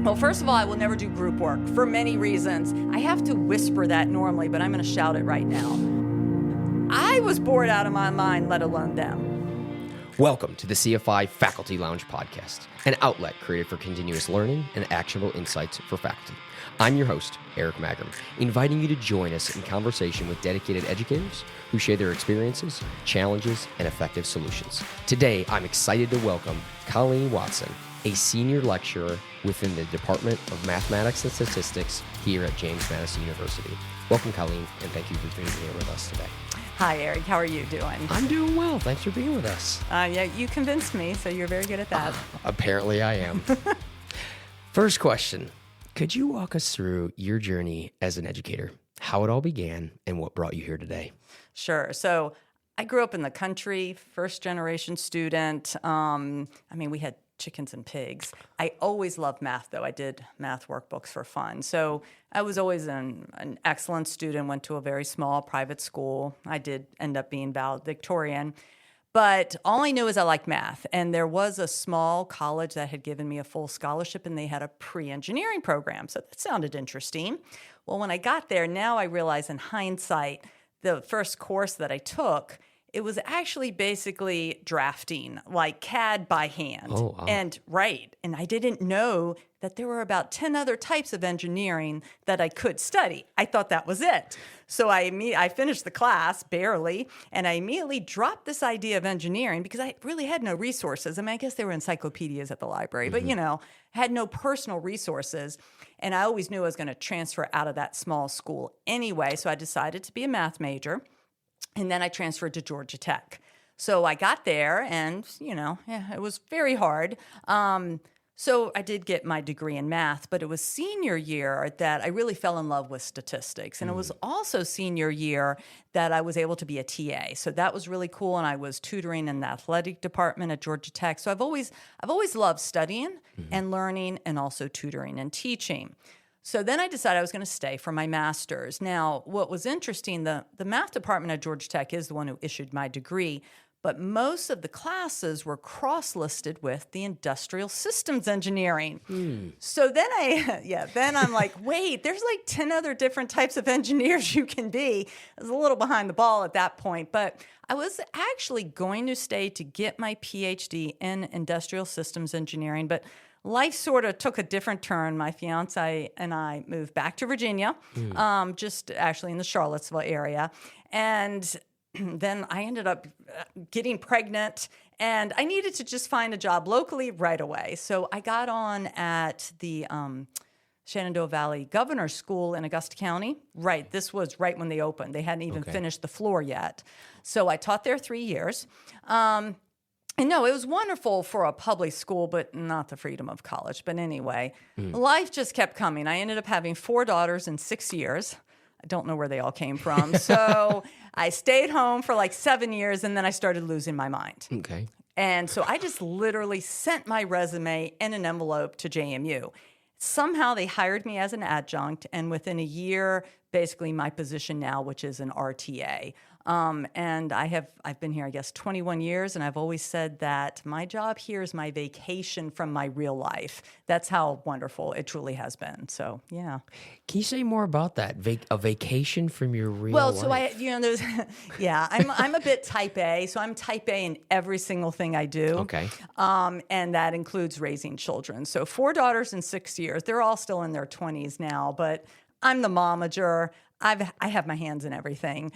Well, first of all, I will never do group work for many reasons. I have to whisper that normally, but I'm going to shout it right now. I was bored out of my mind, let alone them. Welcome to the CFI Faculty Lounge Podcast, an outlet created for continuous learning and actionable insights for faculty. I'm your host, Eric Magrum, inviting you to join us in conversation with dedicated educators who share their experiences, challenges, and effective solutions. Today, I'm excited to welcome Colleen Watson, a senior lecturer within the Department of Mathematics and Statistics here at James Madison University. Welcome, Colleen, and thank you for being here with us today. Hi, Eric. How are you doing? I'm doing well. Thanks for being with us. Yeah, you convinced me, so you're very good at that. Apparently I am. First question. Could you walk us through your journey as an educator, how it all began, and what brought you here today? Sure. So I grew up in the country, first-generation student. We had chickens and pigs. I always loved math, though. I did math workbooks for fun. So I was always an excellent student, went to a very small private school. I did end up being valedictorian. But all I knew is I liked math. And there was a small college that had given me a full scholarship, and they had a pre-engineering program. So that sounded interesting. Well, when I got there, now I realize in hindsight, the first course that I took, it was actually basically drafting, like CAD by hand. Oh, wow. And I didn't know that there were about 10 other types of engineering that I could study. I thought that was it. So I finished the class, barely, and I immediately dropped this idea of engineering because I really had no resources. I guess there were encyclopedias at the library, but, had no personal resources. And I always knew I was going to transfer out of that small school anyway, so I decided to be a math major. And then I transferred to Georgia Tech. So I got there and, it was very hard. So I did get my degree in math, but it was senior year that I really fell in love with statistics. And it was also senior year that I was able to be a TA. So that was really cool. And I was tutoring in the athletic department at Georgia Tech. So I've always loved studying and learning and also tutoring and teaching. So then I decided I was going to stay for my master's. Now, what was interesting, the math department at Georgia Tech is the one who issued my degree, but most of the classes were cross-listed with the industrial systems engineering. So then I'm like, wait, there's like 10 other different types of engineers you can be. I was a little behind the ball at that point, but I was actually going to stay to get my PhD in industrial systems engineering, but life sort of took a different turn. My fiance and I moved back to Virginia, just actually in the Charlottesville area. And then I ended up getting pregnant, and I needed to just find a job locally right away. So I got on at the Shenandoah Valley Governor's School in Augusta County. Right, this was right when they opened. They hadn't even finished the floor yet. So I taught there 3 years. And no, it was wonderful for a public school, but not the freedom of college. But anyway, life just kept coming. I ended up having 4 daughters in 6 years. I don't know where they all came from. So I stayed home for like 7 years, and then I started losing my mind. Okay. And so I just literally sent my resume in an envelope to JMU. Somehow they hired me as an adjunct, and within a year, basically my position now, which is an RTA. And I've been here, I guess, 21 years, and I've always said that my job here is my vacation from my real life. That's how wonderful it truly has been. So, yeah. Can you say more about that? A vacation from your real life? Well, so there's, I'm a bit type A, so I'm type A in every single thing I do. Okay. And that includes raising children. So 4 daughters in 6 years. They're all still in their 20s now, but I'm the momager. I have my hands in everything.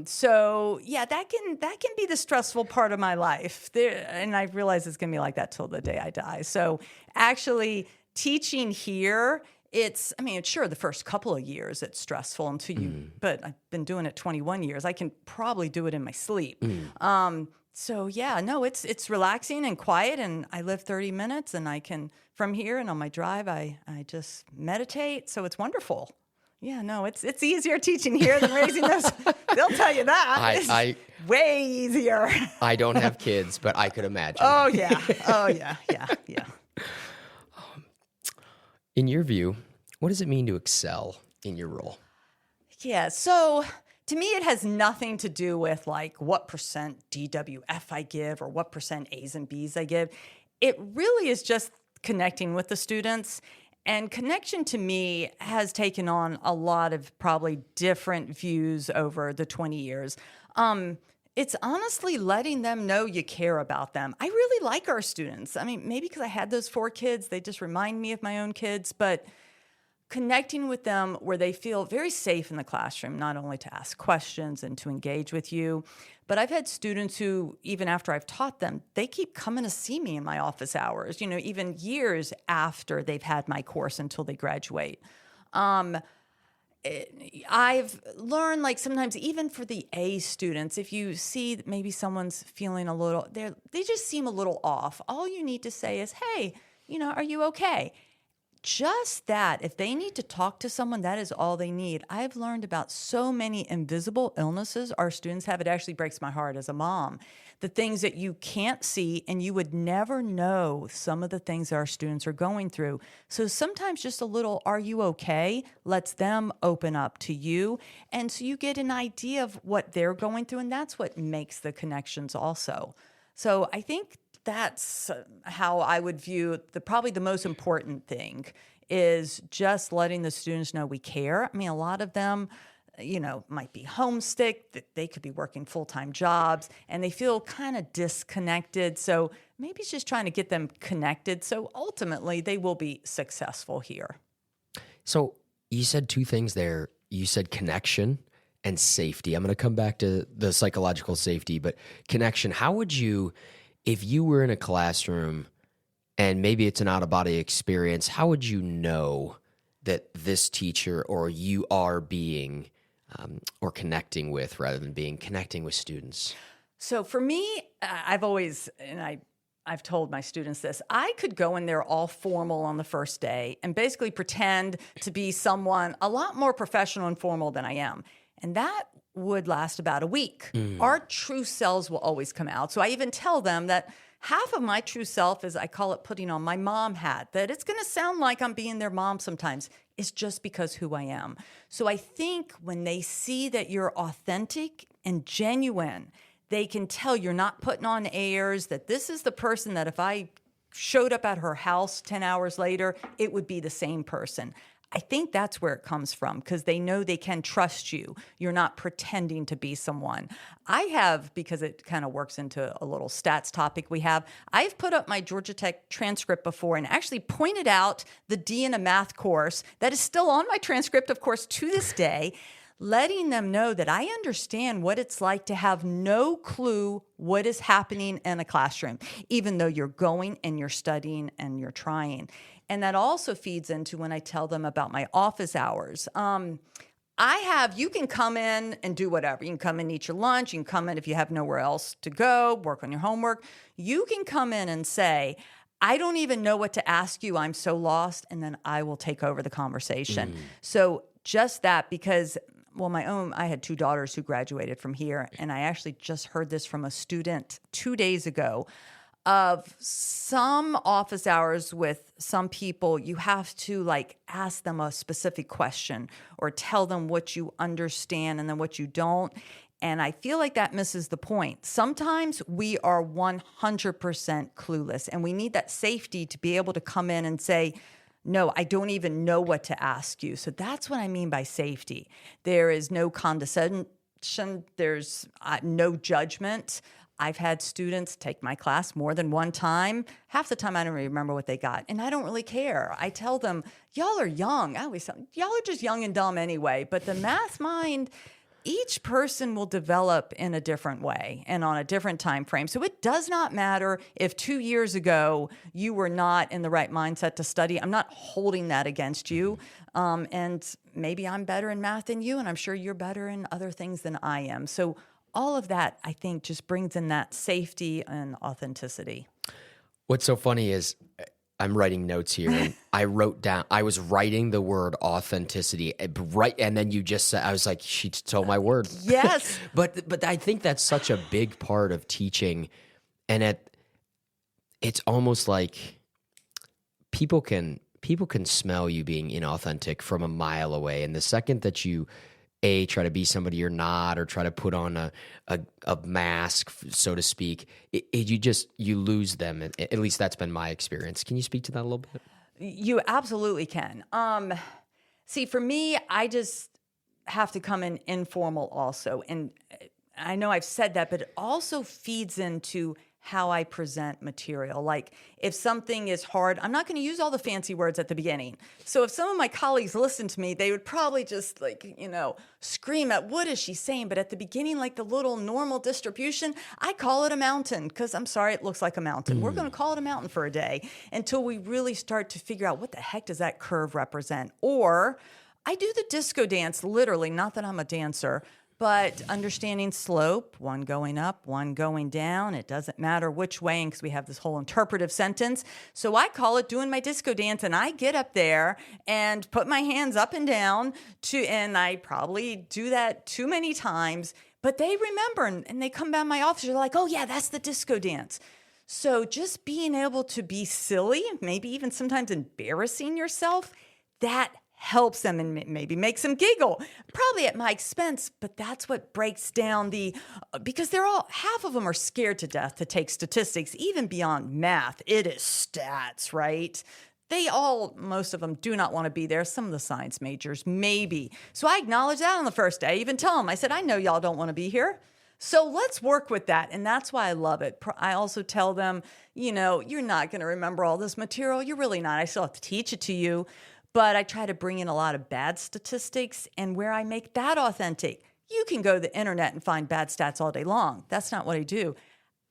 So yeah, that can be the stressful part of my life. And I realize it's going to be like that till the day I die. So actually teaching here, sure, the first couple of years it's stressful until but I've been doing it 21 years. I can probably do it in my sleep. So yeah, no, it's relaxing and quiet, and I live 30 minutes, and I can, from here and on my drive, I just meditate. So it's wonderful. Yeah, no, it's easier teaching here than raising those. They'll tell you that. It's way easier. I don't have kids, but I could imagine. Oh, yeah. Yeah. In your view, what does it mean to excel in your role? Yeah, so to me, it has nothing to do with like what percent DWF I give or what percent A's and B's I give. It really is just connecting with the students And connection to me has taken on a lot of probably different views over the 20 years. It's honestly letting them know you care about them. I really like our students. I mean, maybe because I had those 4 kids, they just remind me of my own kids, but connecting with them where they feel very safe in the classroom, not only to ask questions and to engage with you, but I've had students who, even after I've taught them, they keep coming to see me in my office hours, even years after they've had my course until they graduate. I've learned, like, sometimes even for the A students, if you see maybe someone's feeling a little, they just seem a little off. All you need to say is, hey, are you okay? Just that, if they need to talk to someone, that is all they need. I've learned about so many invisible illnesses our students have. It actually breaks my heart as a mom. The things that you can't see, and you would never know some of the things that our students are going through. So sometimes just a little, are you okay, lets them open up to you. And so you get an idea of what they're going through, and that's what makes the connections also. So I think that's how I would view probably the most important thing is just letting the students know we care. I mean, a lot of them, might be homesick, they could be working full-time jobs, and they feel kind of disconnected. So maybe it's just trying to get them connected. So ultimately, they will be successful here. So you said 2 things there. You said connection and safety. I'm going to come back to the psychological safety, but connection, how would you, if you were in a classroom and maybe it's an out-of-body experience, how would you know that this teacher or you are being or connecting with rather than connecting with students? So for me, I've always, and I've told my students this, I could go in there all formal on the first day and basically pretend to be someone a lot more professional and formal than I am. And that would last about a week. Our true selves will always come out. So I even tell them that half of my true self is, I call it putting on my mom hat, that it's going to sound like I'm being their mom sometimes. It's just because who I am. So I think when they see that you're authentic and genuine, they can tell you're not putting on airs, that this is the person that if I showed up at her house 10 hours later, it would be the same person. I think that's where it comes from, because they know they can trust you. You're not pretending to be someone. I have, because it kind of works into a little stats topic we have, I've put up my Georgia Tech transcript before and actually pointed out the D in a math course that is still on my transcript, of course, to this day, letting them know that I understand what it's like to have no clue what is happening in a classroom, even though you're going and you're studying and you're trying. And that also feeds into when I tell them about my office hours. You can come in and do whatever. You can come in, eat your lunch. You can come in if you have nowhere else to go, work on your homework. You can come in and say, I don't even know what to ask you. I'm so lost. And then I will take over the conversation. So just that, because, I had 2 daughters who graduated from here. And I actually just heard this from a student 2 days ago. Of some office hours with some people, you have to ask them a specific question or tell them what you understand and then what you don't. And I feel like that misses the point. Sometimes we are 100% clueless, and we need that safety to be able to come in and say, no, I don't even know what to ask you. So that's what I mean by safety. There is no condescension. There's no judgment. I've had students take my class more than one time. Half the time I don't remember what they got, and I don't really care. I tell them, y'all are young. Y'all are just young and dumb anyway. But the math mind, each person will develop in a different way and on a different time frame. So it does not matter if 2 years ago you were not in the right mindset to study. I'm not holding that against you. And maybe I'm better in math than you, and I'm sure you're better in other things than I am. So all of that, I think, just brings in that safety and authenticity. What's so funny is I'm writing notes here, and I was writing the word authenticity, right? And then you just said, I was like, she stole my word. Yes. But I think that's such a big part of teaching. And it's almost like people can smell you being inauthentic from a mile away. And the second that you try to be somebody you're not, or try to put on a mask, so to speak, you lose them. At least that's been my experience. Can you speak to that a little bit? You absolutely can. See, for me, I just have to come in informal also. And I know I've said that, but it also feeds into how I present material. Like if something is hard, I'm not going to use all the fancy words at the beginning. So if some of my colleagues listen to me, they would probably just scream at what is she saying? But at the beginning, like the little normal distribution, I call it a mountain because I'm sorry, it looks like a mountain. We're going to call it a mountain for a day until we really start to figure out what the heck does that curve represent? Or I do the disco dance, literally, not that I'm a dancer, but understanding slope, one going up, one going down. It doesn't matter which way, because we have this whole interpretive sentence. So I call it doing my disco dance, and I get up there and put my hands up and down, and I probably do that too many times, but they remember, and they come by my office, they're like, oh yeah, that's the disco dance. So just being able to be silly, maybe even sometimes embarrassing yourself, that helps them and maybe makes them giggle, probably at my expense, but that's what breaks down because half of them are scared to death to take statistics, even beyond math. It is stats, right? Most of them do not want to be there. Some of the science majors, maybe. So I acknowledge that on the first day. I even tell them, I said, I know y'all don't want to be here. So let's work with that. And that's why I love it. I also tell them, you're not going to remember all this material. You're really not. I still have to teach it to you. But I try to bring in a lot of bad statistics, and where I make that authentic. You can go to the internet and find bad stats all day long. That's not what I do.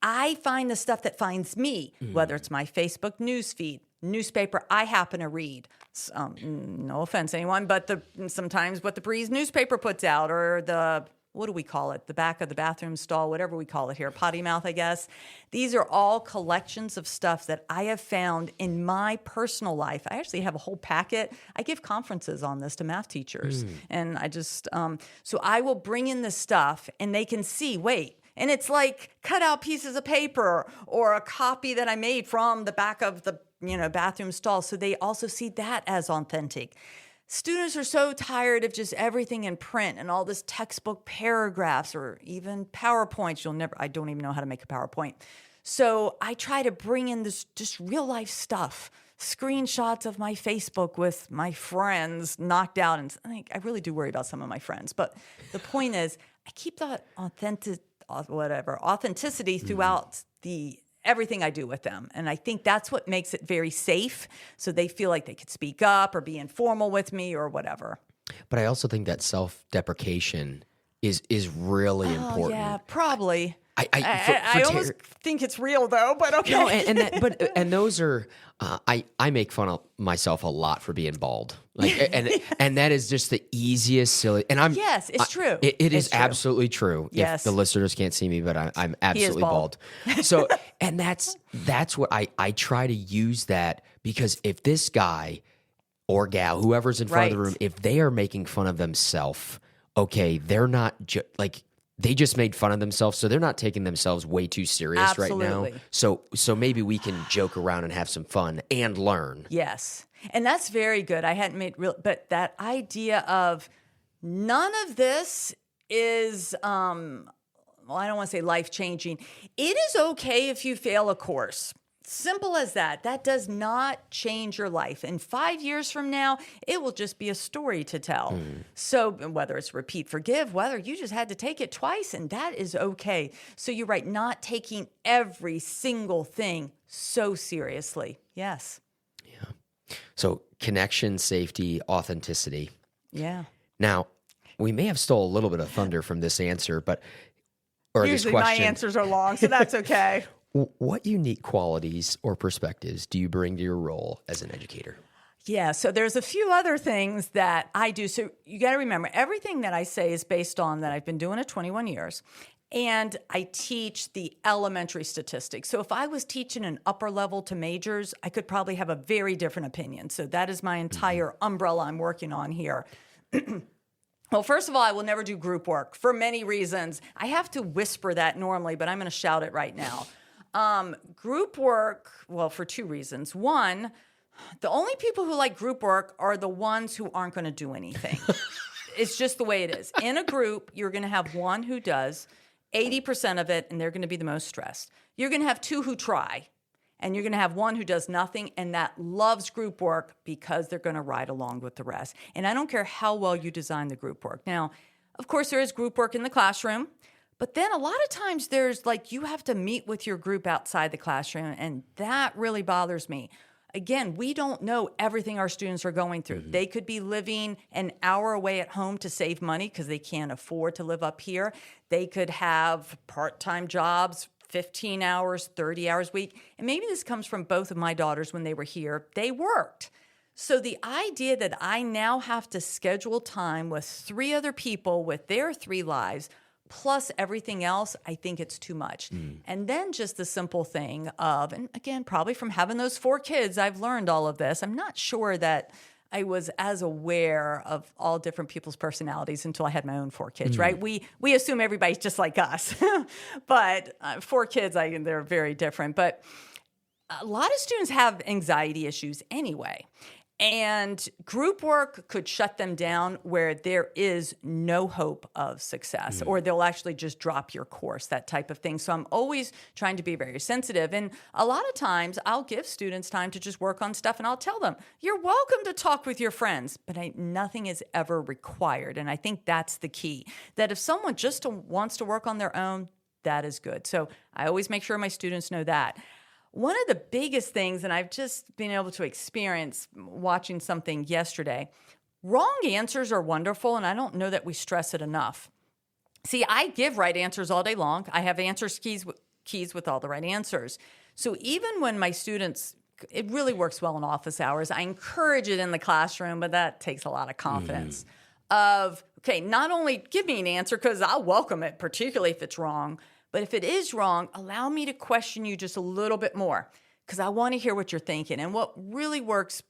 I find the stuff that finds me, whether it's my Facebook news feed, newspaper I happen to read. No offense, anyone, but sometimes what the Breeze newspaper puts out, or what do we call it? The back of the bathroom stall, whatever we call it here, potty mouth, I guess. These are all collections of stuff that I have found in my personal life. I actually have a whole packet. I give conferences on this to math teachers. And I just, so I will bring in this stuff and they can see, wait, and it's like cut out pieces of paper or a copy that I made from the back of the, bathroom stall. So they also see that as authentic. Students are so tired of just everything in print and all this textbook paragraphs or even PowerPoints. I don't even know how to make a PowerPoint. So I try to bring in this just real life stuff, screenshots of my Facebook with my friends knocked out. And I really do worry about some of my friends. But the point is, I keep that authenticity throughout everything I do with them. And I think that's what makes it very safe. So they feel like they could speak up or be informal with me or whatever. But I also think that self-deprecation is really important. Yeah, probably. I almost think it's real though, but okay. No, and those are I make fun of myself a lot for being bald, and that is just the easiest silly. And yes, it's true. It is true. Absolutely true. Yes, if the listeners can't see me, but I'm absolutely bald. So, and that's what I try to use that, because if this guy or gal, whoever's in front of the room, if they are making fun of themselves, okay, they're not they just made fun of themselves, so they're not taking themselves way too serious right now. So maybe we can joke around and have some fun and learn. Yes, and that's very good. I hadn't made but that idea of none of this is, I don't want to say life-changing. It is okay if you fail a course. Simple as that. That does not change your life. And 5 years from now, it will just be a story to tell. So whether it's repeat, forgive, whether you just had to take it twice, and that is okay. So you're right, not taking every single thing so seriously. Yes. Yeah. So connection, safety, authenticity. Yeah. Now, we may have stole a little bit of thunder from this answer, usually this question. My answers are long, so that's okay. What unique qualities or perspectives do you bring to your role as an educator? Yeah, so there's a few other things that I do. So you got to remember, everything that I say is based on that I've been doing it 21 years. And I teach the elementary statistics. So if I was teaching an upper level to majors, I could probably have a very different opinion. So that is my entire umbrella I'm working on here. Well, first of all, I will never do group work for many reasons. I have to whisper that normally, but I'm going to shout it right now. Group work, well, for two reasons. One, the only people who like group work are the ones who aren't going to do anything. It's just the way it is. In a group, you're going to have one who does 80% of it, and they're going to be the most stressed. You're going to have two who try, and you're going to have one who does nothing and that loves group work because they're going to ride along with the rest. And I don't care how well you design the group work. Now, of course, there is group work in the classroom, but then a lot of times there's like you have to meet with your group outside the classroom, and that really bothers me. Again, we don't know everything our students are going through. They could be living an hour away at home to save money because they can't afford to live up here. They could have part-time jobs, 15 hours, 30 hours a week. And maybe this comes from both of my daughters when they were here. They worked. So the idea that I now have to schedule time with 3 other people with their 3 lives plus everything else, I think it's too much. And then just the simple thing of, and again, probably from having those 4 kids, I've learned all of this. I'm not sure that I was as aware of all different people's personalities until I had my own 4 kids, right? We assume everybody's just like us. But 4 kids, they're very different. But a lot of students have anxiety issues anyway. And group work could shut them down where there is no hope of success, or they'll actually just drop your course, that type of thing. So I'm always trying to be very sensitive. And a lot of times I'll give students time to just work on stuff, and I'll tell them, you're welcome to talk with your friends, but nothing is ever required. And I think that's the key, that if someone just wants to work on their own, that is good. So I always make sure my students know that. One of the biggest things, and I've just been able to experience watching something yesterday, wrong answers are wonderful, and I don't know that we stress it enough. See, I give right answers all day long. I have answers keys with all the right answers. So even when my students, it really works well in office hours, I encourage it in the classroom, but that takes a lot of confidence of, okay, not only give me an answer because I'll welcome it, particularly if it's wrong, but if it is wrong, allow me to question you just a little bit more because I want to hear what you're thinking. And what really works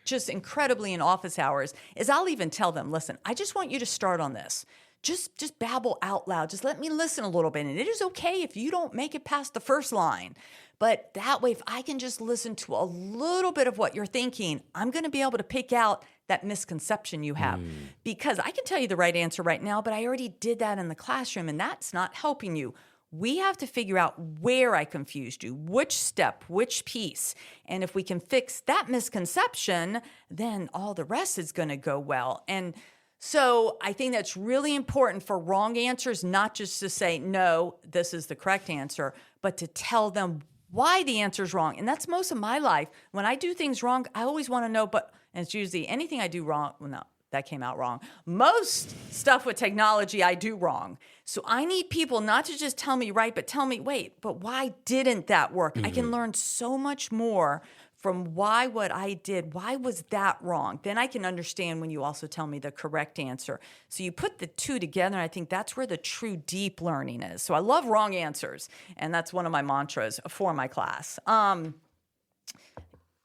just incredibly in office hours is I'll even tell them, listen, I just want you to start on this. Just babble out loud. Just let me listen a little bit. And it is okay if you don't make it past the first line. But that way, if I can just listen to a little bit of what you're thinking, I'm going to be able to pick out that misconception you have. Because I can tell you the right answer right now, but I already did that in the classroom, and that's not helping you. We have to figure out where I confused you, which step, which piece. And if we can fix that misconception, then all the rest is going to go well. And so I think that's really important for wrong answers, not just to say, no, this is the correct answer, but to tell them why the answer is wrong. And that's most of my life. When I do things wrong, I always want to know, and it's usually anything I do wrong, well, no, that came out wrong. Most stuff with technology I do wrong. So I need people not to just tell me right, but tell me, wait, but why didn't that work? I can learn so much more from what I did. Why was that wrong? Then I can understand when you also tell me the correct answer. So you put the 2 together, and I think that's where the true deep learning is. So I love wrong answers, and that's one of my mantras for my class.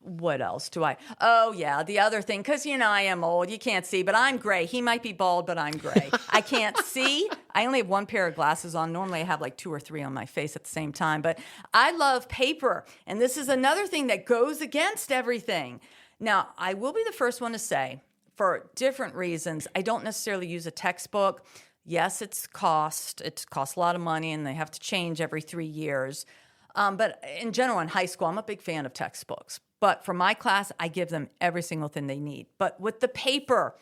What else do I? Oh, yeah, the other thing, because, I am old. You can't see, but I'm gray. He might be bald, but I'm gray. I can't see. I only have 1 pair of glasses on. Normally, I have like 2 or 3 on my face at the same time. But I love paper, and this is another thing that goes against everything. Now, I will be the first one to say, for different reasons, I don't necessarily use a textbook. Yes, it costs a lot of money, and they have to change every 3 years. But in general, in high school, I'm a big fan of textbooks. But for my class, I give them every single thing they need. But with the paper,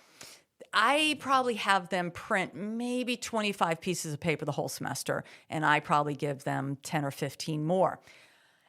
I probably have them print maybe 25 pieces of paper the whole semester, and I probably give them 10 or 15 more.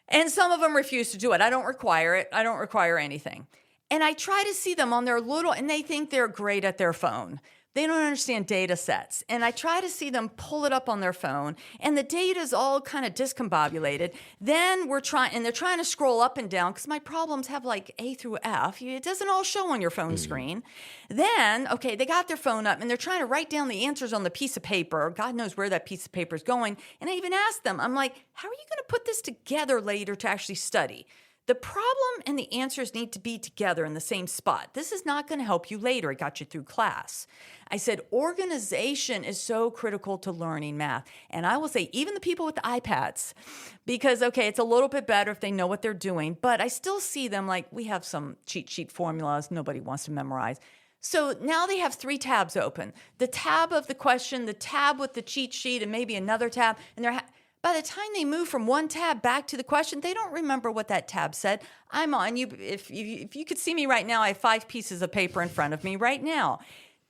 And some of them refuse to do it. I don't require it. I don't require anything. And I try to see them on their and they think they're great at their phone. They don't understand data sets. And I try to see them pull it up on their phone, and the data is all kind of discombobulated. Then they're trying to scroll up and down because my problems have like A through F. It doesn't all show on your phone screen. Then, okay, they got their phone up, and they're trying to write down the answers on the piece of paper. God knows where that piece of paper is going. And I even asked them, I'm like, how are you going to put this together later to actually study? The problem and the answers need to be together in the same spot. This is not going to help you later. It got you through class. I said organization is so critical to learning math. And I will say even the people with the iPads, because, okay, it's a little bit better if they know what they're doing, but I still see them like we have some cheat sheet formulas nobody wants to memorize. So now they have 3 tabs open. The tab of the question, the tab with the cheat sheet, and maybe another tab. And by the time they move from one tab back to the question, they don't remember what that tab said. I'm on you. If you could see me right now, I have 5 pieces of paper in front of me right now.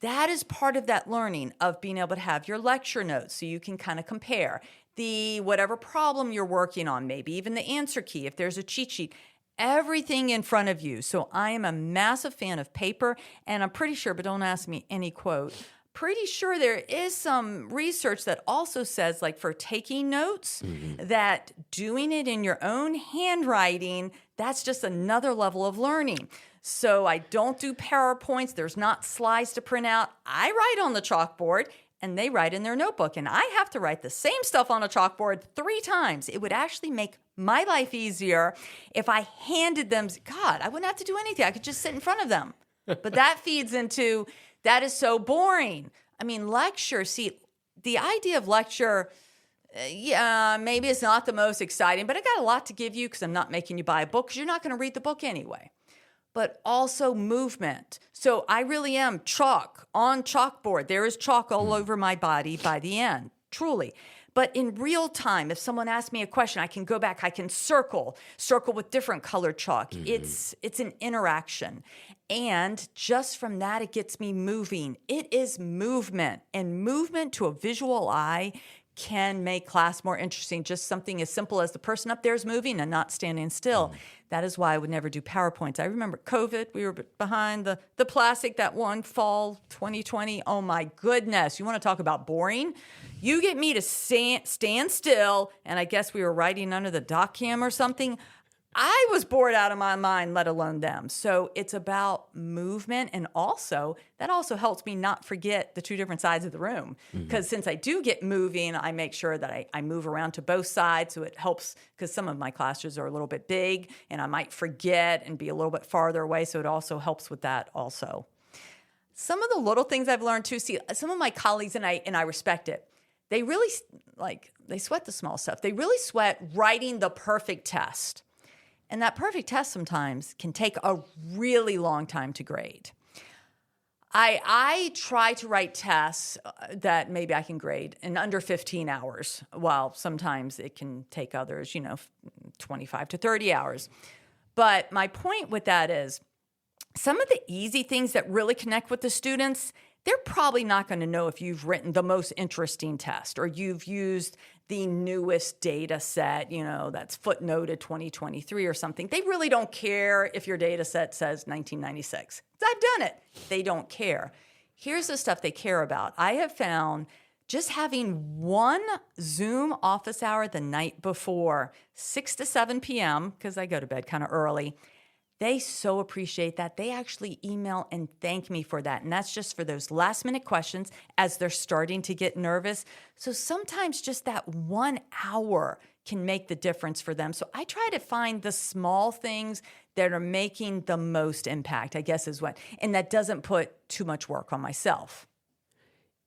That is part of that learning of being able to have your lecture notes so you can kind of compare the whatever problem you're working on, maybe even the answer key, if there's a cheat sheet, everything in front of you. So I am a massive fan of paper, and I'm pretty sure, but don't ask me any quote, pretty sure there is some research that also says, like for taking notes, that doing it in your own handwriting, that's just another level of learning. So I don't do PowerPoints. There's not slides to print out. I write on the chalkboard, and they write in their notebook. And I have to write the same stuff on a chalkboard 3 times. It would actually make my life easier if I handed them. God, I wouldn't have to do anything. I could just sit in front of them. But that feeds into, that is so boring. I mean, lecture, see, the idea of lecture, maybe it's not the most exciting, but I got a lot to give you because I'm not making you buy a book because you're not going to read the book anyway. But also movement. So I really am chalk on chalkboard. There is chalk all over my body by the end, truly. But in real time, if someone asks me a question, I can go back, I can circle with different colored chalk. It's an interaction. And just from that, it gets me moving. It is movement. And movement to a visual eye can make class more interesting. Just something as simple as the person up there is moving and not standing still. That is why I would never do PowerPoints. I remember COVID. We were behind the plastic that one fall 2020. Oh, my goodness. You want to talk about boring? You get me to stand still, and I guess we were writing under the dock cam or something. I was bored out of my mind, let alone them. So it's about movement, and also that also helps me not forget the 2 different sides of the room. Because since I do get moving, I make sure that I move around to both sides, so it helps, because some of my classes are a little bit big, and I might forget and be a little bit farther away, so it also helps with that also. Some of the little things I've learned too, see, some of my colleagues, and I respect it, they really, they sweat the small stuff. They really sweat writing the perfect test. And that perfect test sometimes can take a really long time to grade. I try to write tests that maybe I can grade in under 15 hours, while sometimes it can take others, 25 to 30 hours. But my point with that is, some of the easy things that really connect with the students, they're probably not going to know if you've written the most interesting test or you've used the newest data set, that's footnoted 2023 or something. They really don't care if your data set says 1996. I've done it. They don't care. Here's the stuff they care about. I have found just having one Zoom office hour the night before, 6 to 7 p.m., because I go to bed kind of early, they so appreciate that. They actually email and thank me for that. And that's just for those last minute questions as they're starting to get nervous. So sometimes just that 1 hour can make the difference for them. So I try to find the small things that are making the most impact, I guess is what, and that doesn't put too much work on myself.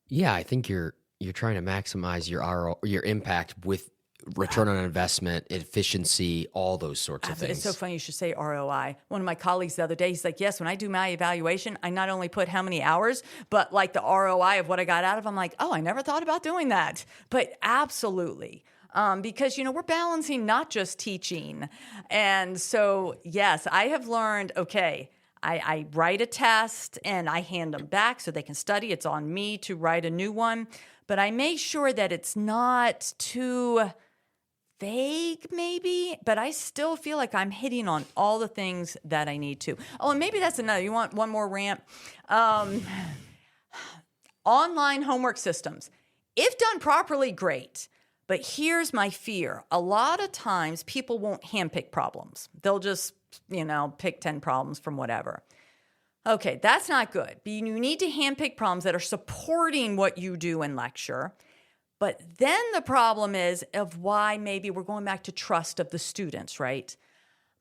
Yeah, I think you're trying to maximize your impact with return on investment, efficiency, all those sorts of things. It's so funny you should say ROI. One of my colleagues the other day, he's like, yes, when I do my evaluation, I not only put how many hours, but like the ROI of what I got out of. I'm like, oh, I never thought about doing that. But absolutely. Because, we're balancing not just teaching. And so, yes, I have learned, okay, I write a test and I hand them back so they can study. It's on me to write a new one. But I make sure that it's not too vague maybe, but I still feel like I'm hitting on all the things that I need to. Oh, and maybe that's another. You want one more rant? Online homework systems. If done properly, great. But here's my fear. A lot of times people won't handpick problems. They'll just, pick 10 problems from whatever. Okay, that's not good. But you need to handpick problems that are supporting what you do in lecture. But then the problem is of why maybe we're going back to trust of the students, right?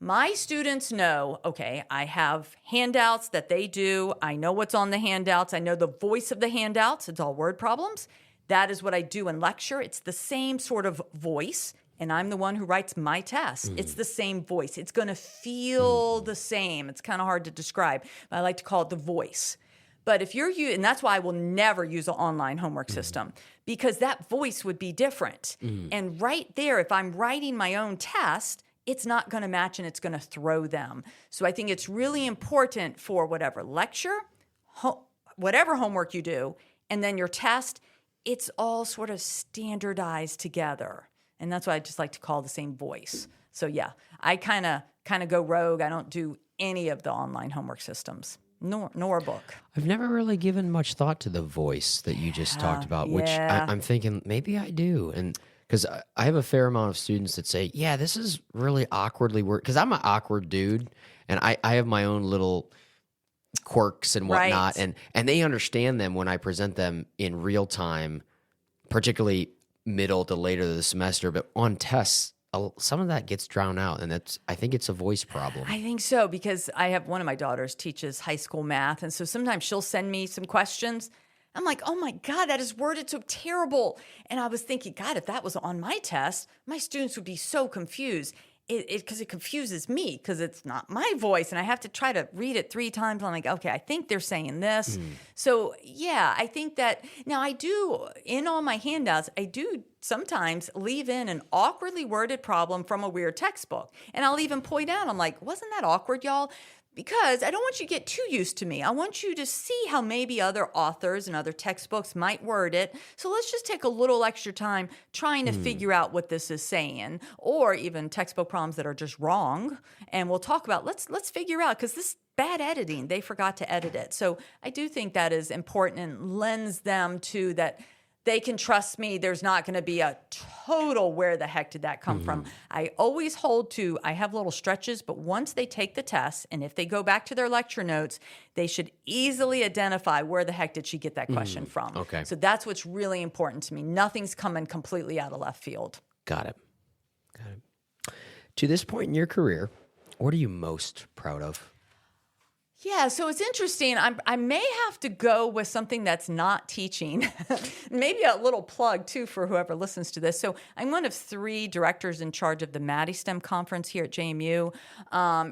My students know, okay, I have handouts that they do. I know what's on the handouts. I know the voice of the handouts. It's all word problems. That is what I do in lecture. It's the same sort of voice, and I'm the one who writes my test. It's the same voice. It's going to feel the same. It's kind of hard to describe, but I like to call it the voice. But if you're and that's why I will never use an online homework system, because that voice would be different. And right there, if I'm writing my own test, it's not going to match and it's going to throw them. So I think it's really important for whatever lecture, whatever homework you do, and then your test, it's all sort of standardized together. And that's what I just like to call the same voice. So yeah, I kind of go rogue. I don't do any of the online homework systems, nor a book. I've never really given much thought to the voice that you just talked about, which I'm thinking maybe I do. And because I have a fair amount of students that say, yeah, this is really awkwardly worded. Because I'm an awkward dude, and I have my own little quirks and whatnot, and they understand them when I present them in real time, particularly middle to later of the semester. But on tests, some of that gets drowned out, and I think it's a voice problem. I think so, because I have one of my daughters teaches high school math, and so sometimes she'll send me some questions. I'm like, oh my God, that is worded so terrible. And I was thinking, God, if that was on my test, my students would be so confused. Because it confuses me, because it's not my voice, and I have to try to read it 3 times. I'm like, okay, I think they're saying this. So yeah, I think that now I do, in all my handouts, I do sometimes leave in an awkwardly worded problem from a weird textbook. And I'll even point out, I'm like, wasn't that awkward, y'all? Because I don't want you to get too used to me. I want you to see how maybe other authors and other textbooks might word it. So let's just take a little extra time trying to figure out what this is saying, or even textbook problems that are just wrong. And we'll talk about, let's figure out, because this bad editing, they forgot to edit it. So I do think that is important and lends them to that they can trust me. There's not going to be a total where the heck did that come from. I always hold to, I have little stretches, but once they take the test, and if they go back to their lecture notes, they should easily identify where the heck did she get that question from. Okay. So that's what's really important to me. Nothing's coming completely out of left field. Got it. To this point in your career, what are you most proud of? Yeah, so it's interesting. I may have to go with something that's not teaching. Maybe a little plug, too, for whoever listens to this. So I'm one of 3 directors in charge of the MadiSTEM conference here at JMU.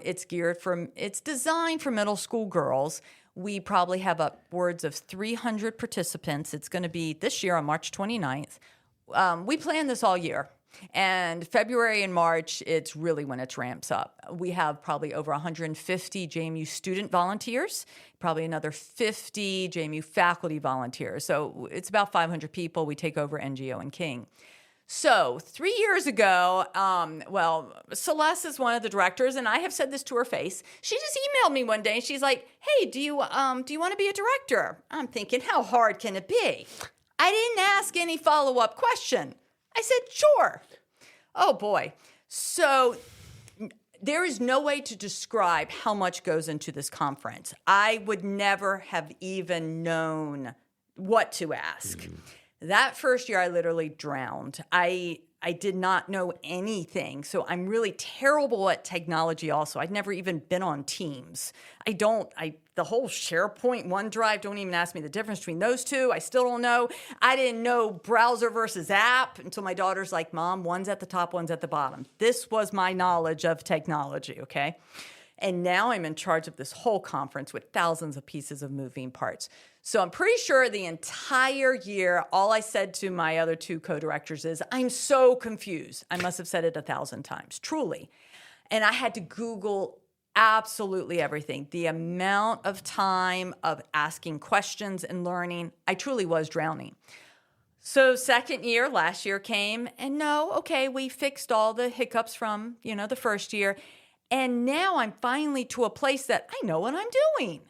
It's designed for middle school girls. We probably have upwards of 300 participants. It's going to be this year on March 29th. We plan this all year. And February and March, it's really when it ramps up. We have probably over 150 JMU student volunteers, probably another 50 JMU faculty volunteers. So it's about 500 people. We take over NGO and King. So 3 years ago, Celeste is one of the directors, and I have said this to her face. She just emailed me one day, and she's like, hey, do you want to be a director? I'm thinking, how hard can it be? I didn't ask any follow-up question. I said, sure. Oh, boy. So there is no way to describe how much goes into this conference. I would never have even known what to ask. That first year, I literally drowned. I did not know anything. So I'm really terrible at technology also. I'd never even been on Teams. The whole SharePoint, OneDrive, don't even ask me the difference between those two. I still don't know. I didn't know browser versus app until my daughter's like, Mom, one's at the top, one's at the bottom. This was my knowledge of technology, okay? And now I'm in charge of this whole conference with thousands of pieces of moving parts. So I'm pretty sure the entire year, all I said to my other 2 co-directors is, I'm so confused. I must have said it 1,000 times, truly. And I had to Google absolutely everything. The amount of time of asking questions and learning, I truly was drowning. So second year, last year came, and we fixed all the hiccups from, the first year. And now I'm finally to a place that I know what I'm doing.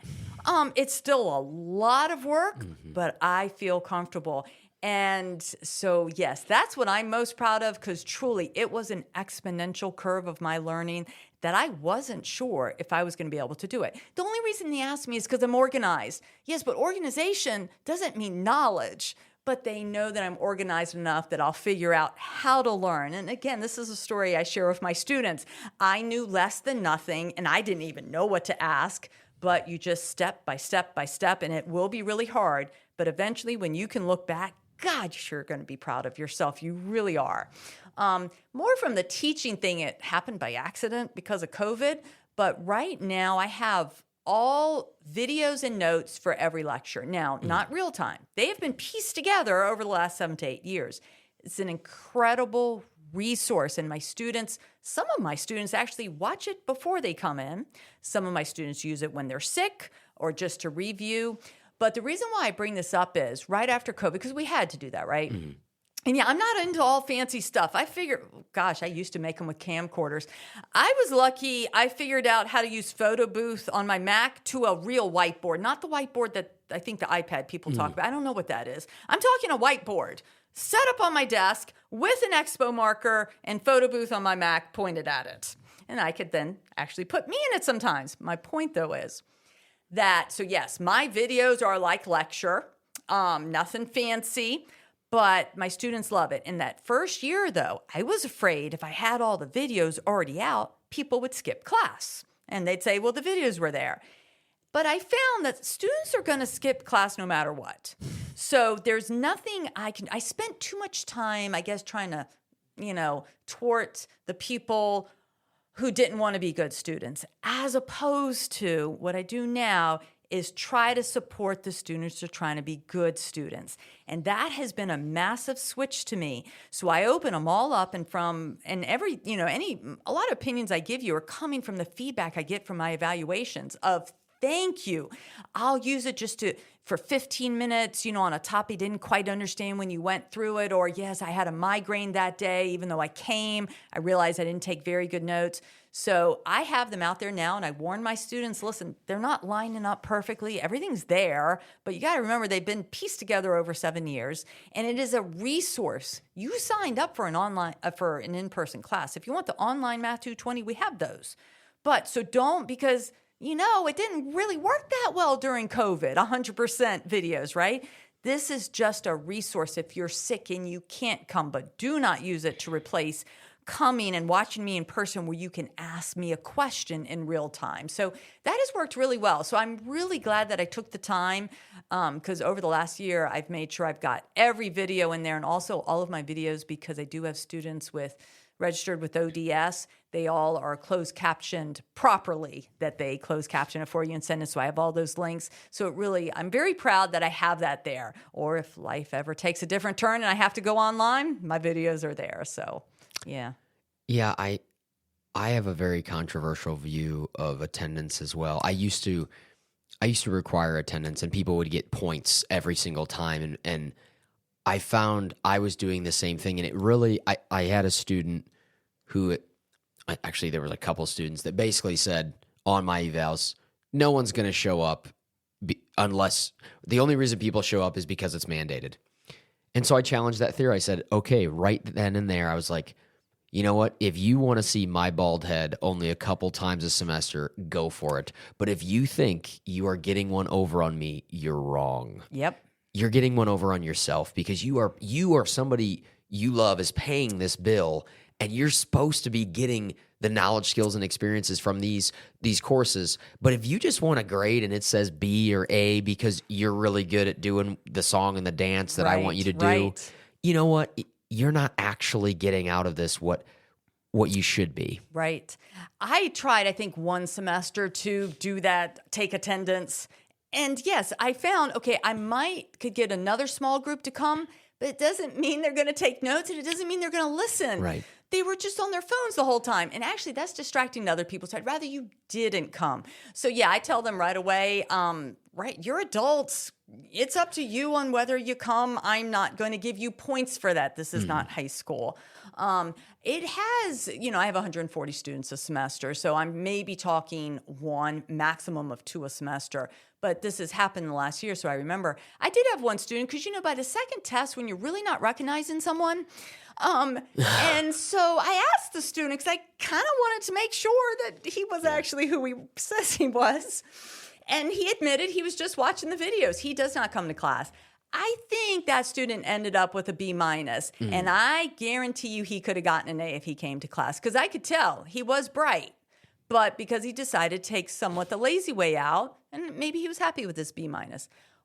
It's still a lot of work, but I feel comfortable. And so, yes, that's what I'm most proud of, because truly it was an exponential curve of my learning that I wasn't sure if I was going to be able to do it. The only reason they asked me is because I'm organized. Yes, but organization doesn't mean knowledge. But they know that I'm organized enough that I'll figure out how to learn. And again, this is a story I share with my students. I knew less than nothing, and I didn't even know what to ask. But you just step by step by step, and it will be really hard. But eventually, when you can look back, God, you're going to be proud of yourself. You really are. More from the teaching thing, it happened by accident because of COVID. But right now, I have all videos and notes for every lecture. Now, not real time. They have been pieced together over the last 7 to 8 years. It's an incredible resource. And some of my students actually watch it before they come in. Some of my students use it when they're sick or just to review. But the reason why I bring this up is right after COVID, because we had to do that, right? Mm-hmm. And yeah, I'm not into all fancy stuff. I figured, gosh, I used to make them with camcorders. I was lucky. I figured out how to use Photo Booth on my Mac to a real whiteboard, not the whiteboard that I think the iPad people talk about. I don't know what that is. I'm talking a whiteboard set up on my desk with an Expo marker and Photo Booth on my Mac pointed at it. And I could then actually put me in it sometimes. My point, though, is that, so yes, my videos are like lecture, nothing fancy. But my students love it. In that first year, though, I was afraid if I had all the videos already out, people would skip class. And they'd say, well, the videos were there. But I found that students are going to skip class no matter what. So there's nothing I spent too much time, I guess, trying to, thwart the people who didn't want to be good students, as opposed to what I do now is try to support the students who are trying to be good students. And that has been a massive switch to me. So I open them all up, and a lot of opinions I give you are coming from the feedback I get from my evaluations of thank you. I'll use it just for 15 minutes, on a topic you didn't quite understand when you went through it, or yes, I had a migraine that day, even though I realized I didn't take very good notes. So I have them out there now, and I warn my students, listen, they're not lining up perfectly. Everything's there, but you got to remember they've been pieced together over 7 years, and it is a resource. You signed up for for an in-person class. If you want the online Math 220, we have those. But so don't, because it didn't really work that well during COVID, 100% videos, right? This is just a resource if you're sick and you can't come, but do not use it to replace coming and watching me in person where you can ask me a question in real time. So that has worked really well. So I'm really glad that I took the time because over the last year, I've made sure I've got every video in there, and also all of my videos, because I do have students registered with ODS. They all are closed captioned properly, that they closed caption it for you and send it. So I have all those links. So I'm very proud that I have that there. Or if life ever takes a different turn and I have to go online, my videos are there. So yeah. Yeah, I have a very controversial view of attendance as well. I used to require attendance, and people would get points every single time, and I found I was doing the same thing, and it really I had a student who actually there was a couple students that basically said on my evals, no one's going to show up unless the only reason people show up is because it's mandated. And so I challenged that theory. I said, okay, right then and there, I was like, you know what? If you want to see my bald head only a couple times a semester, go for it. But if you think you are getting one over on me, you're wrong. Yep. You're getting one over on yourself, because you are somebody you love is paying this bill, and you're supposed to be getting the knowledge, skills, and experiences from these courses. But if you just want a grade and it says B or A because you're really good at doing the song and the dance that I want you to do, you know what? You're not actually getting out of this what you should be. Right. I tried, I think, one semester to do that, take attendance. And yes, I found, okay, could get another small group to come, but it doesn't mean they're going to take notes, and it doesn't mean they're going to listen. Right. They were just on their phones the whole time. And actually, that's distracting to other people. So I'd rather you didn't come. So yeah, I tell them right away, right, you're adults. It's up to you on whether you come. I'm not going to give you points for that. This is not high school. It has, I have 140 students a semester, so I'm maybe talking one, maximum of 2 a semester. But this has happened in the last year, so I remember I did have one student, because, by the second test, when you're really not recognizing someone, and so I asked the student, because I kind of wanted to make sure that he was actually who he says he was, and he admitted he was just watching the videos. He does not come to class. I think that student ended up with a B-, and I guarantee you he could have gotten an A if he came to class, because I could tell he was bright. But because he decided to take somewhat the lazy way out, and maybe he was happy with his B-.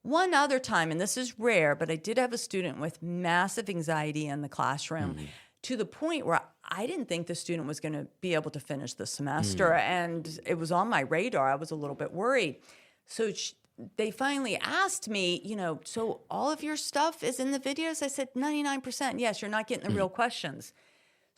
One other time, and this is rare, but I did have a student with massive anxiety in the classroom. to the point where I didn't think the student was going to be able to finish the semester. And it was on my radar. I was a little bit worried. So they finally asked me, so all of your stuff is in the videos? I said, 99%. Yes, you're not getting the real questions.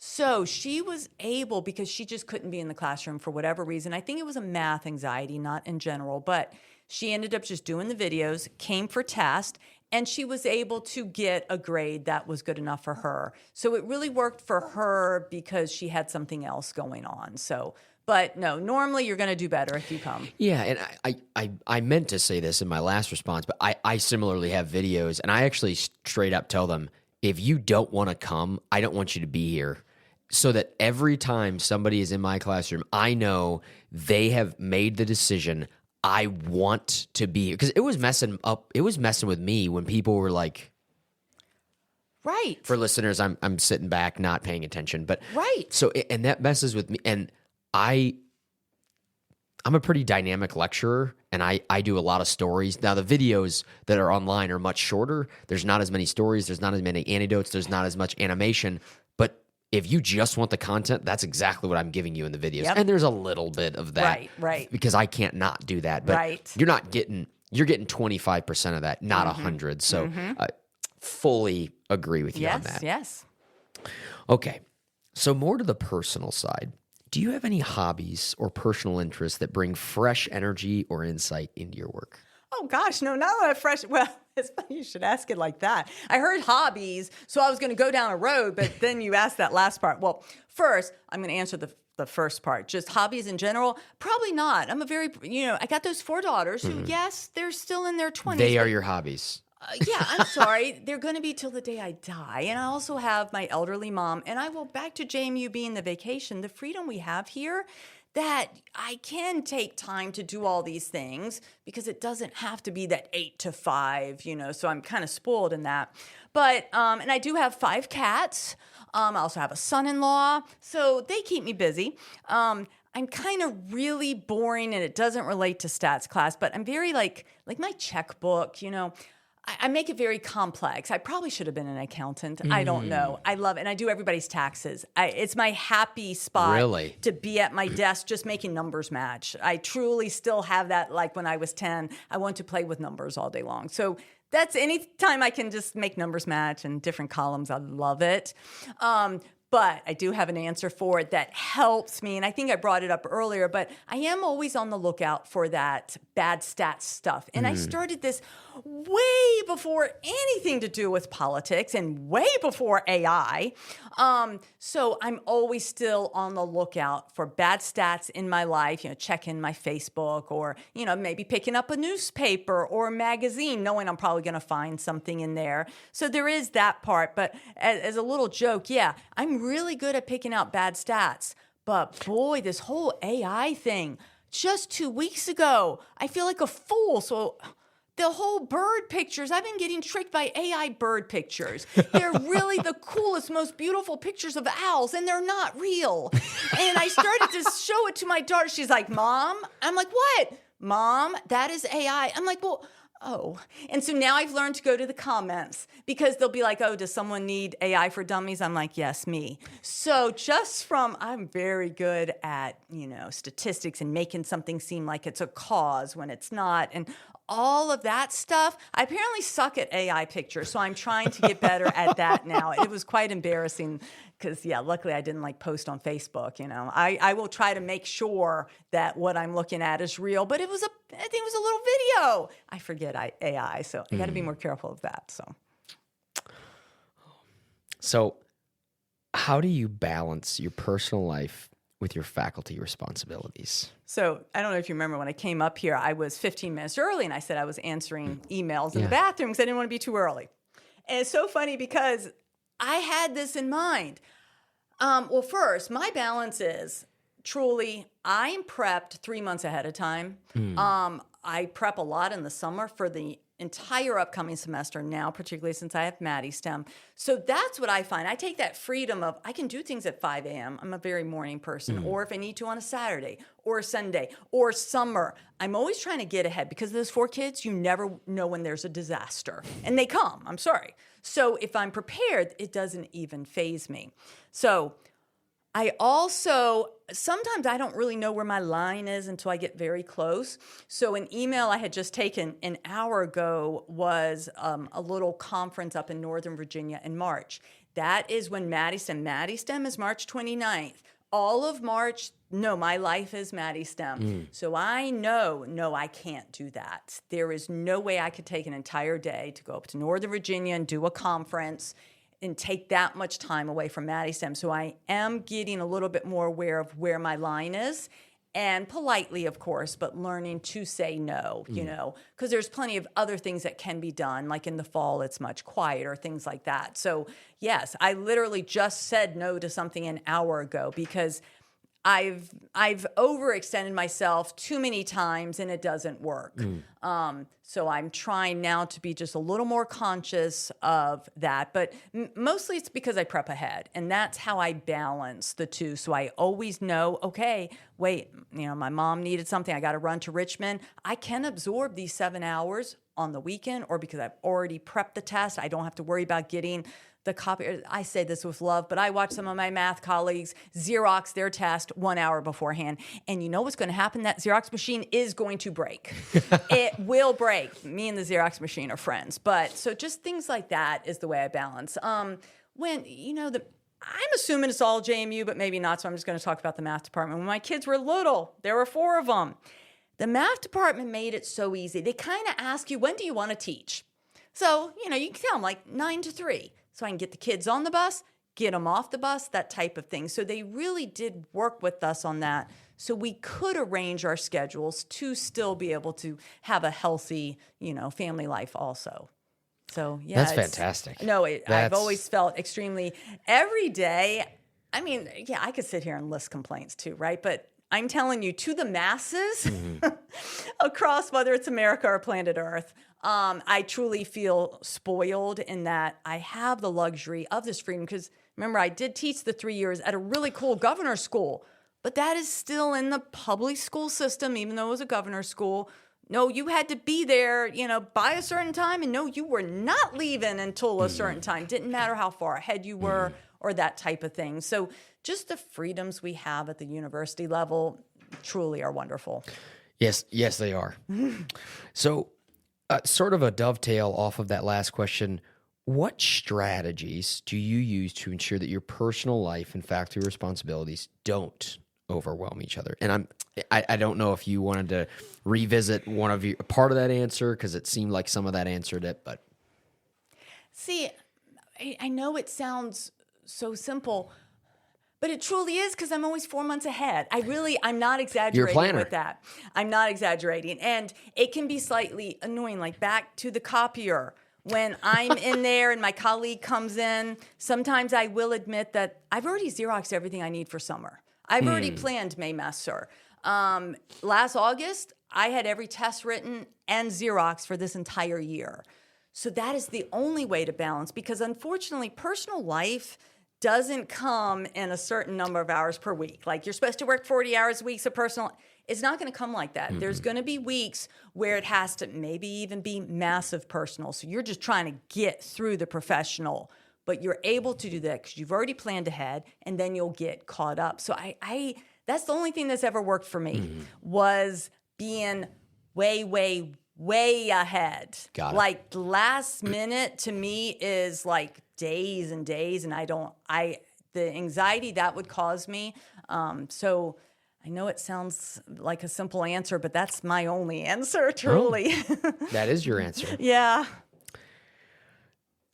So she was able, because she just couldn't be in the classroom for whatever reason. I think it was a math anxiety, not in general, but she ended up just doing the videos, came for test, and she was able to get a grade that was good enough for her. So it really worked for her because she had something else going on. So, but no, normally you're going to do better if you come. Yeah, and I meant to say this in my last response, but I similarly have videos, and I actually straight up tell them, if you don't want to come, I don't want you to be here. So that every time somebody is in my classroom, I know they have made the decision, I want to be here. Because it was messing with me when people were like, right. For listeners, I'm sitting back, not paying attention. But right. So, and that messes with me. And I'm a pretty dynamic lecturer, and I do a lot of stories. Now, the videos that are online are much shorter. There's not as many stories. There's not as many anecdotes. There's not as much animation. But if you just want the content, that's exactly what I'm giving you in the videos. Yep. And there's a little bit of that. Right. Because I can't not do that. But you're getting 25% of that, not 100. So I fully agree with you on that. Yes. Okay. So more to the personal side. Do you have any hobbies or personal interests that bring fresh energy or insight into your work? Oh, gosh, no, not a fresh. Well, it's funny you should ask it like that. I heard hobbies, so I was going to go down a road, but then you asked that last part. Well, first, I'm going to answer the first part. Just hobbies in general? Probably not. I'm I got those 4 daughters who, yes, they're still in their 20s. They are your hobbies. Yeah, I'm sorry. They're going to be till the day I die. And I also have my elderly mom. And I will, back to JMU being the vacation, the freedom we have here, that I can take time to do all these things because it doesn't have to be that 8 to 5, so I'm kind of spoiled in that. But, and I do have 5 cats. I also have a son-in-law, so they keep me busy. I'm kind of really boring, and it doesn't relate to stats class, but I'm very like my checkbook, I make it very complex. I probably should have been an accountant. I don't know. I love it. And I do everybody's taxes. It's my happy spot to be at my desk just making numbers match. I truly still have that, like when I was 10, I want to play with numbers all day long. So that's any time I can just make numbers match and different columns. I love it. But I do have an answer for it that helps me. And I think I brought it up earlier, but I am always on the lookout for that bad stats stuff. And I started this way before anything to do with politics and way before AI. So I'm always still on the lookout for bad stats in my life, checking my Facebook or, maybe picking up a newspaper or a magazine, knowing I'm probably going to find something in there. So there is that part. But as a little joke, I'm really good at picking out bad stats. But boy, this whole AI thing, just 2 weeks ago, I feel like a fool. So the whole bird pictures, I've been getting tricked by AI bird pictures. They're really the coolest, most beautiful pictures of owls, and they're not real. And I started to show it to my daughter. She's like, Mom? I'm like, what? Mom, that is AI. I'm like, well, oh. And so now I've learned to go to the comments because they'll be like, oh, does someone need AI for dummies? I'm like, yes, me. So I'm very good at, statistics and making something seem like it's a cause when it's not. And all of that stuff. I apparently suck at AI pictures, so I'm trying to get better at that now. It was quite embarrassing because, luckily I didn't post on Facebook, I will try to make sure that what I'm looking at is real, but I think it was a little video. I forget AI, so I got to be more careful of that. So how do you balance your personal life with your faculty responsibilities? So I don't know if you remember when I came up here, I was 15 minutes early, and I said I was answering emails in the bathroom because I didn't want to be too early. And it's so funny because I had this in mind. Well, first, my balance is truly, I'm prepped 3 months ahead of time. I prep a lot in the summer for the entire upcoming semester now, particularly since I have MadiSTEM. So that's what I find. I take that freedom of, I can do things at 5 a.m. I'm a very morning person, or if I need to on a Saturday or a Sunday or summer. I'm always trying to get ahead because those 4 kids, you never know when there's a disaster. And they come, I'm sorry. So if I'm prepared, it doesn't even faze me. So I also, sometimes I don't really know where my line is until I get very close. So an email I had just taken an hour ago was a little conference up in Northern Virginia in March. That is when MadiSTEM is March 29th. All of March, no, my life is MadiSTEM. So I know, no, I can't do that. There is no way I could take an entire day to go up to Northern Virginia and do a conference and take that much time away from MadiSTEM. So I am getting a little bit more aware of where my line is, and politely, of course, but learning to say no, you know, because there's plenty of other things that can be done. Like in the fall, it's much quieter, things like that. So yes, I literally just said no to something an hour ago because I've overextended myself too many times and it doesn't work. So I'm trying now to be just a little more conscious of that. But mostly it's because I prep ahead, and that's how I balance the two. So I always know, okay, wait, you know, my mom needed something. I got to run to Richmond. I can absorb these 7 hours on the weekend, or because I've already prepped the test, I don't have to worry about getting the copy. I say this with love, but I watch some of my math colleagues Xerox their test 1 hour beforehand. And you know what's going to happen? That Xerox machine is going to break. It will break. Me and the Xerox machine are friends. But so just things like that is the way I balance. When, you know, I'm assuming it's all JMU, but maybe not. So I'm just going to talk about the math department. When my kids were little, there were 4 of them. The math department made it so easy. They kind of ask you, when do you want to teach? So, you know, you can tell them like 9 to 3. So I can get the kids on the bus, get them off the bus, that type of thing. So they really did work with us on that. So we could arrange our schedules to still be able to have a healthy, you know, family life also. So yeah. That's fantastic. No, I've always felt extremely, every day, I mean, yeah, I could sit here and list complaints too, right? But I'm telling you, to the masses across, whether it's America or planet Earth, I truly feel spoiled in that I have the luxury of this freedom. Because remember, I did teach the 3 years at a really cool governor's school, but that is still in the public school system, even though it was a governor's school. No, you had to be there, you know, by a certain time, and no, you were not leaving until a certain time. Didn't matter how far ahead you were or that type of thing. So just the freedoms we have at the university level truly are wonderful. Yes, they are. So sort of a dovetail off of that last question, what strategies do you use to ensure that your personal life and faculty responsibilities don't overwhelm each other? And I don't know if you wanted to revisit part of that answer, because it seemed like some of that answered it, but. See, I know it sounds so simple, but it truly is, because I'm always 4 months ahead. I'm not exaggerating with that. I'm not exaggerating. And it can be slightly annoying, like back to the copier. When I'm in there and my colleague comes in, sometimes I will admit that I've already Xeroxed everything I need for summer. I've already planned Maymester. Last August, I had every test written and Xerox for this entire year. So that is the only way to balance, because unfortunately, personal life doesn't come in a certain number of hours per week. Like, you're supposed to work 40 hours a week, so personal, it's not going to come like that. There's going to be weeks where it has to maybe even be massive personal. So you're just trying to get through the professional, but you're able to do that because you've already planned ahead, and then you'll get caught up. So I that's the only thing that's ever worked for me, was being way ahead. Got it. Like, last minute to me is like days and days, and the anxiety that would cause me. So I know it sounds like a simple answer, but that's my only answer, truly. Oh, that is your answer. Yeah.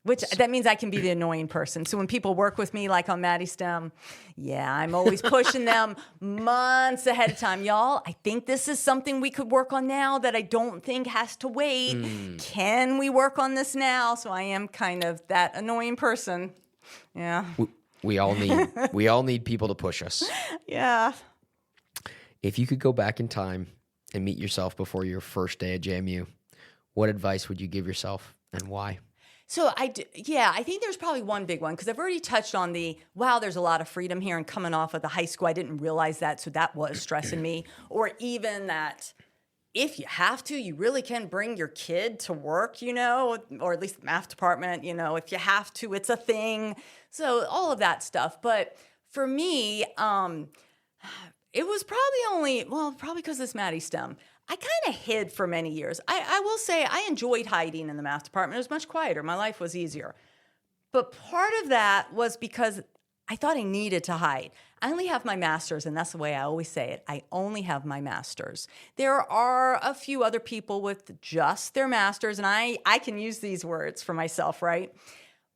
Which, that means I can be the annoying person. So when people work with me, like on MadiSTEM, yeah, I'm always pushing them months ahead of time. Y'all, I think this is something we could work on now that I don't think has to wait. Can we work on this now? So I am kind of that annoying person. Yeah. We all need people to push us. Yeah. If you could go back in time and meet yourself before your first day at JMU, what advice would you give yourself and why? So I think there's probably one big one, because I've already touched on there's a lot of freedom here, and coming off of the high school, I didn't realize that, so that was stressing me. Or even that if you have to, you really can bring your kid to work, or at least the math department, if you have to, it's a thing. So all of that stuff. But for me, it was probably because it's MadiSTEM. I kind of hid for many years. I will say I enjoyed hiding in the math department. It was much quieter. My life was easier. But part of that was because I thought I needed to hide. I only have my master's, and that's the way I always say it. I only have my master's. There are a few other people with just their master's, and I can use these words for myself, right?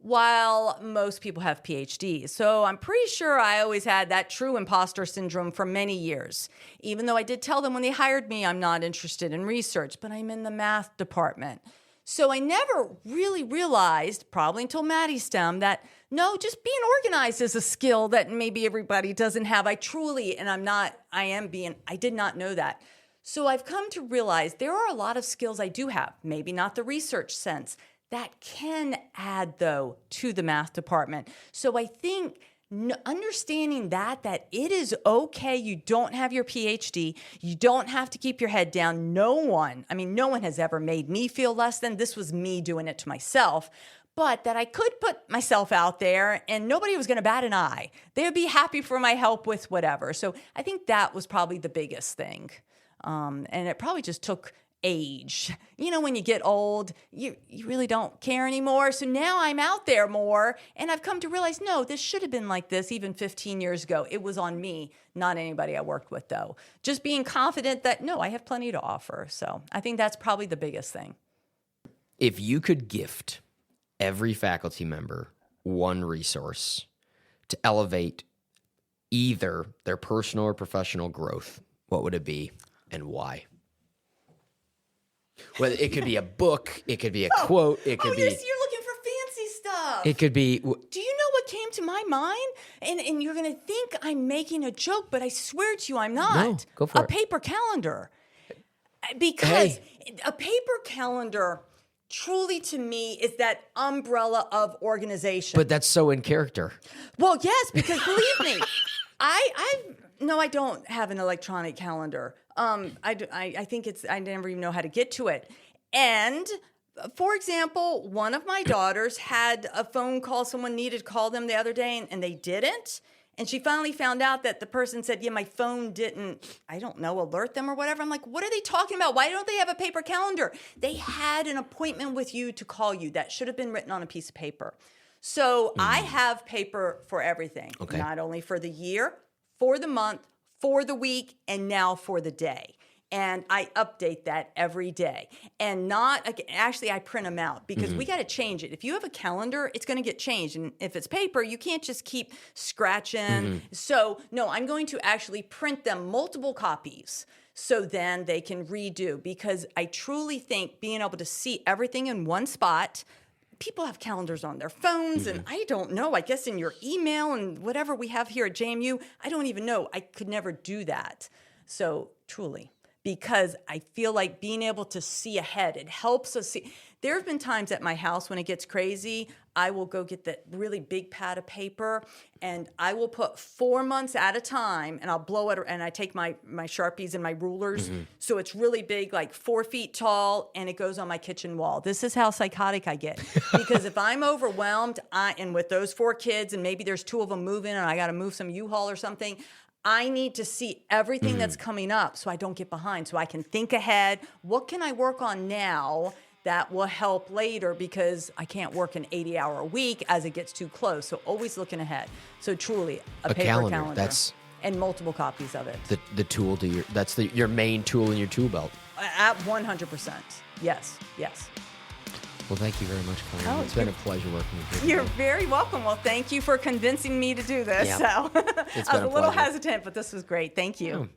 While most people have PhDs. So I'm pretty sure I always had that true imposter syndrome for many years. Even though I did tell them when they hired me, I'm not interested in research, but I'm in the math department. So I never really realized, probably until MadiSTEM, that no, just being organized is a skill that maybe everybody doesn't have. I did not know that. So I've come to realize there are a lot of skills I do have, maybe not the research sense, that can add, though, to the math department. So I think understanding that it is okay. You don't have your PhD. You don't have to keep your head down. No one has ever made me feel less than. This was me doing it to myself. But that I could put myself out there and nobody was going to bat an eye. They would be happy for my help with whatever. So I think that was probably the biggest thing. And it probably just took age. When you get old, you really don't care anymore. So now I'm out there more, and I've come to realize, no, this should have been like this even 15 years ago. It was on me, not anybody I worked with, though. Just being confident that, no, I have plenty to offer. So I think that's probably the biggest thing. If you could gift every faculty member one resource to elevate either their personal or professional growth, what would it be and why? Well, it could be a book, it could be a quote, it could be... You're looking for fancy stuff. It could be... Do you know what came to my mind? And you're going to think I'm making a joke, but I swear to you I'm not. No, go for it. A paper calendar. Because a paper calendar, truly to me, is that umbrella of organization. But that's so in character. Well, yes, because believe me, I don't have an electronic calendar. I think I never even know how to get to it. And for example, one of my daughters had a phone call. Someone needed to call them the other day and they didn't. And she finally found out that the person said, my phone didn't, alert them or whatever. I'm like, what are they talking about? Why don't they have a paper calendar? They had an appointment with you to call you. That should have been written on a piece of paper. So I have paper for everything, not only for the year, for the month, for the week, and now for the day. And I update that every day. And I print them out because we got to change it. If you have a calendar, it's going to get changed. And if it's paper, you can't just keep scratching. So, no, I'm going to actually print them multiple copies so then they can redo, because I truly think being able to see everything in one spot. People have calendars on their phones, and I don't know, I guess in your email and whatever we have here at JMU, I don't even know. I could never do that. So truly, because I feel like being able to see ahead, it helps us see. There have been times at my house when it gets crazy, I will go get that really big pad of paper and I will put 4 months at a time and I'll blow it, and I take my Sharpies and my rulers. So it's really big, like 4 feet tall, and it goes on my kitchen wall. This is how psychotic I get. Because if I'm overwhelmed, and with those 4 kids and maybe there's 2 of them moving and I got to move some U-Haul or something, I need to see everything that's coming up so I don't get behind, so I can think ahead. What can I work on now that will help later, because I can't work an 80-hour week as it gets too close. So always looking ahead. So truly, a paper calendar. That's and multiple copies of it. The tool to your main tool in your tool belt. At 100%. Yes. Well, thank you very much, Colleen. It's been a pleasure working with you. You're very welcome. Well, thank you for convincing me to do this. Yeah. So It's I was been a little pleasure. hesitant, but this was great. Thank you.